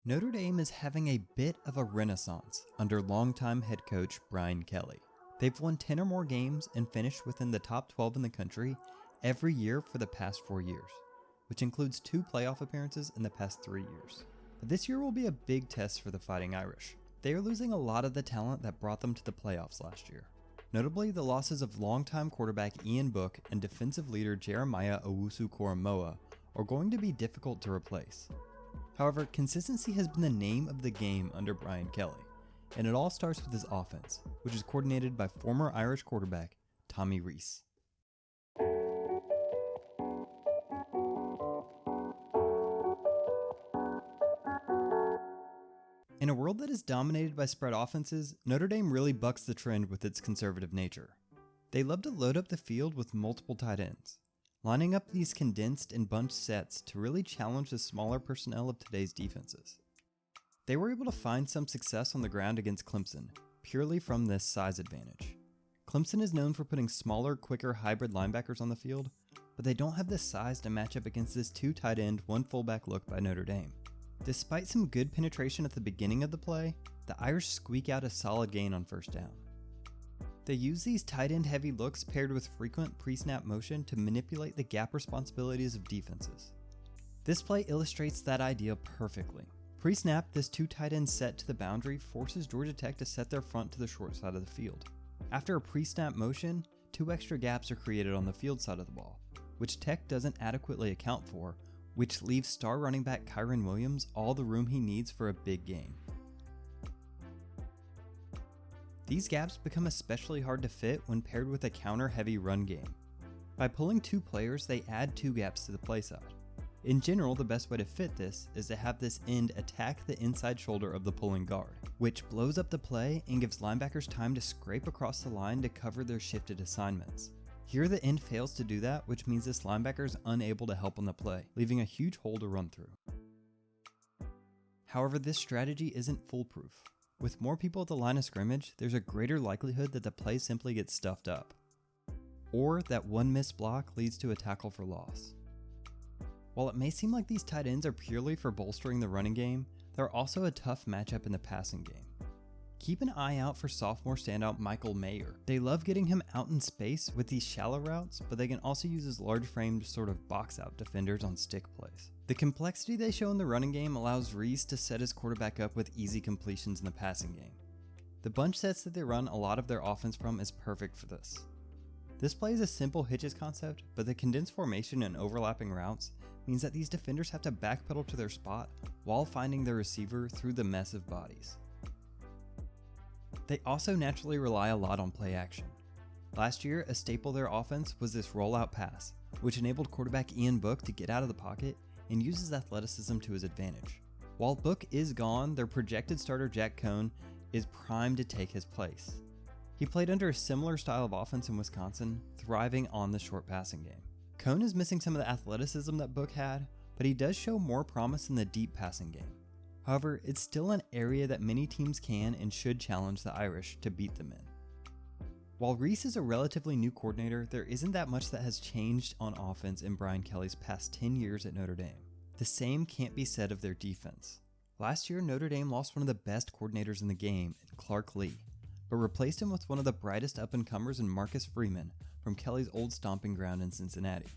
Notre Dame is having a bit of a renaissance under longtime head coach Brian Kelly. They've won 10 or more games and finished within the top 12 in the country every year for the past 4 years, which includes 2 playoff appearances in the past 3 years. But this year will be a big test for the Fighting Irish. They are losing a lot of the talent that brought them to the playoffs last year. Notably, the losses of longtime quarterback Ian Book and defensive leader Jeremiah Owusu-Koramoah are going to be difficult to replace. However, consistency has been the name of the game under Brian Kelly, and it all starts with his offense, which is coordinated by former Irish quarterback Tommy Rees. In a world that is dominated by spread offenses, Notre Dame really bucks the trend with its conservative nature. They love to load up the field with multiple tight ends, lining up these condensed and bunched sets to really challenge the smaller personnel of today's defenses. They were able to find some success on the ground against Clemson, purely from this size advantage. Clemson is known for putting smaller, quicker hybrid linebackers on the field, but they don't have the size to match up against this 2 tight end, 1 fullback look by Notre Dame. Despite some good penetration at the beginning of the play, the Irish squeak out a solid gain on first down. They use these tight end heavy looks paired with frequent pre-snap motion to manipulate the gap responsibilities of defenses. This play illustrates that idea perfectly. Pre-snap, this 2 tight end set to the boundary forces Georgia Tech to set their front to the short side of the field. After a pre-snap motion, 2 extra gaps are created on the field side of the ball, which Tech doesn't adequately account for, which leaves star running back Kyron Williams all the room he needs for a big gain. These gaps become especially hard to fit when paired with a counter-heavy run game. By pulling 2 players, they add 2 gaps to the play side. In general, the best way to fit this is to have this end attack the inside shoulder of the pulling guard, which blows up the play and gives linebackers time to scrape across the line to cover their shifted assignments. Here the end fails to do that, which means this linebacker is unable to help on the play, leaving a huge hole to run through. However, this strategy isn't foolproof. With more people at the line of scrimmage, there's a greater likelihood that the play simply gets stuffed up, or that one missed block leads to a tackle for loss. While it may seem like these tight ends are purely for bolstering the running game, they're also a tough matchup in the passing game. Keep an eye out for sophomore standout Michael Mayer. They love getting him out in space with these shallow routes, but they can also use his large framed sort of box out defenders on stick plays. The complexity they show in the running game allows Rees to set his quarterback up with easy completions in the passing game. The bunch sets that they run a lot of their offense from is perfect for this. This play is a simple hitches concept, but the condensed formation and overlapping routes means that these defenders have to backpedal to their spot while finding their receiver through the mess of bodies. They also naturally rely a lot on play action. Last year, a staple of their offense was this rollout pass, which enabled quarterback Ian Book to get out of the pocket and use his athleticism to his advantage. While Book is gone, their projected starter Jack Cohn is primed to take his place. He played under a similar style of offense in Wisconsin, thriving on the short passing game. Cohn is missing some of the athleticism that Book had, but he does show more promise in the deep passing game. However, it's still an area that many teams can and should challenge the Irish to beat them in. While Rees is a relatively new coordinator, there isn't that much that has changed on offense in Brian Kelly's past 10 years at Notre Dame. The same can't be said of their defense. Last year, Notre Dame lost one of the best coordinators in the game, in Clark Lee, but replaced him with one of the brightest up-and-comers in Marcus Freeman from Kelly's old stomping ground in Cincinnati.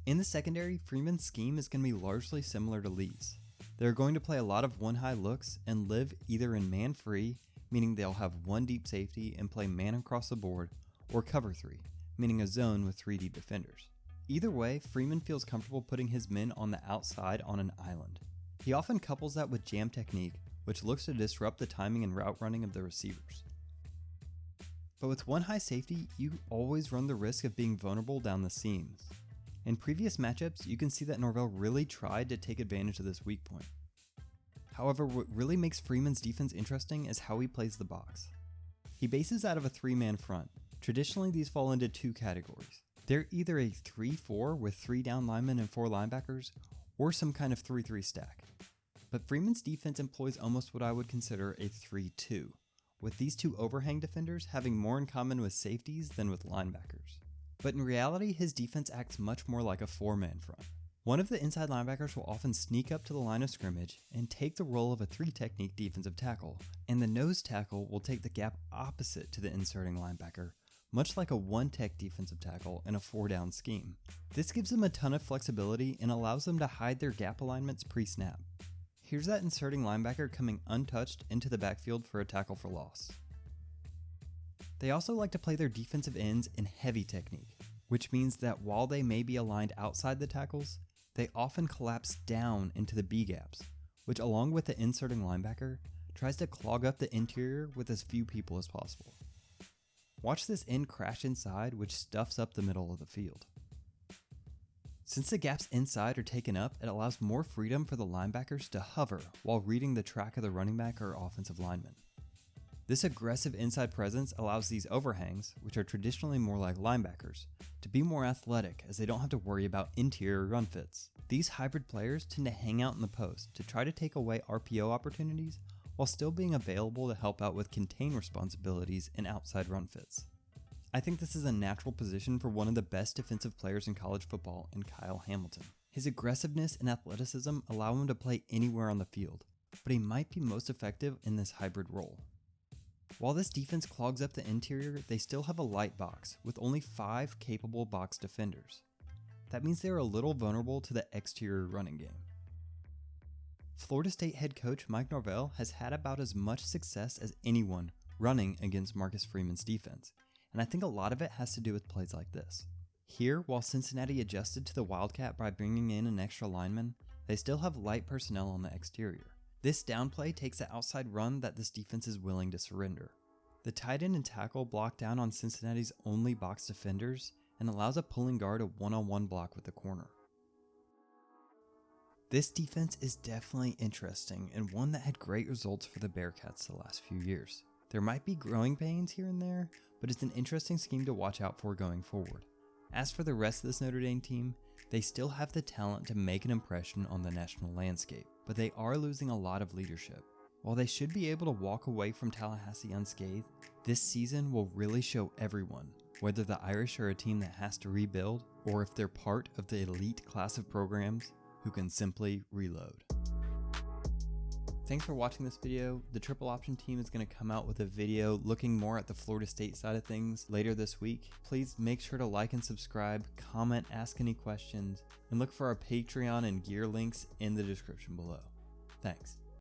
In the secondary, Freeman's scheme is going to be largely similar to Lee's. They're going to play a lot of one-high looks and live either in man-free, meaning they'll have 1 deep safety and play man across the board, or cover 3, meaning a zone with 3 deep defenders. Either way, Freeman feels comfortable putting his men on the outside on an island. He often couples that with jam technique, which looks to disrupt the timing and route running of the receivers. But with one high safety, you always run the risk of being vulnerable down the seams. In previous matchups, you can see that Norvell really tried to take advantage of this weak point. However, what really makes Freeman's defense interesting is how he plays the box. He bases out of a 3-man front. Traditionally, these fall into 2 categories. They're either a 3-4 with 3 down linemen and 4 linebackers, or some kind of 3-3 stack. But Freeman's defense employs almost what I would consider a 3-2, with these 2 overhang defenders having more in common with safeties than with linebackers. But in reality, his defense acts much more like a 4-man front. One of the inside linebackers will often sneak up to the line of scrimmage and take the role of a 3-technique defensive tackle, and the nose tackle will take the gap opposite to the inserting linebacker, much like a 1-tech defensive tackle in a 4-down scheme. This gives them a ton of flexibility and allows them to hide their gap alignments pre-snap. Here's that inserting linebacker coming untouched into the backfield for a tackle for loss. They also like to play their defensive ends in heavy technique, which means that while they may be aligned outside the tackles, they often collapse down into the B gaps, which along with the inserting linebacker, tries to clog up the interior with as few people as possible. Watch this end crash inside, which stuffs up the middle of the field. Since the gaps inside are taken up, it allows more freedom for the linebackers to hover while reading the track of the running back or offensive lineman. This aggressive inside presence allows these overhangs, which are traditionally more like linebackers, to be more athletic as they don't have to worry about interior run fits. These hybrid players tend to hang out in the post to try to take away RPO opportunities while still being available to help out with contain responsibilities and outside run fits. I think this is a natural position for one of the best defensive players in college football in Kyle Hamilton. His aggressiveness and athleticism allow him to play anywhere on the field, but he might be most effective in this hybrid role. While this defense clogs up the interior, they still have a light box with only 5 capable box defenders. That means they're a little vulnerable to the exterior running game. Florida State head coach Mike Norvell has had about as much success as anyone running against Marcus Freeman's defense, and I think a lot of it has to do with plays like this. Here, while Cincinnati adjusted to the Wildcat by bringing in an extra lineman, they still have light personnel on the exterior. This downplay takes the outside run that this defense is willing to surrender. The tight end and tackle block down on Cincinnati's only box defenders and allows a pulling guard a one-on-one block with the corner. This defense is definitely interesting and one that had great results for the Bearcats the last few years. There might be growing pains here and there, but it's an interesting scheme to watch out for going forward. As for the rest of this Notre Dame team, they still have the talent to make an impression on the national landscape, but they are losing a lot of leadership. While they should be able to walk away from Tallahassee unscathed, this season will really show everyone whether the Irish are a team that has to rebuild or if they're part of the elite class of programs who can simply reload. Thanks for watching this video. The Triple Option team is going to come out with a video looking more at the Florida State side of things later this week. Please make sure to like and subscribe, comment, ask any questions, and look for our Patreon and gear links in the description below. Thanks.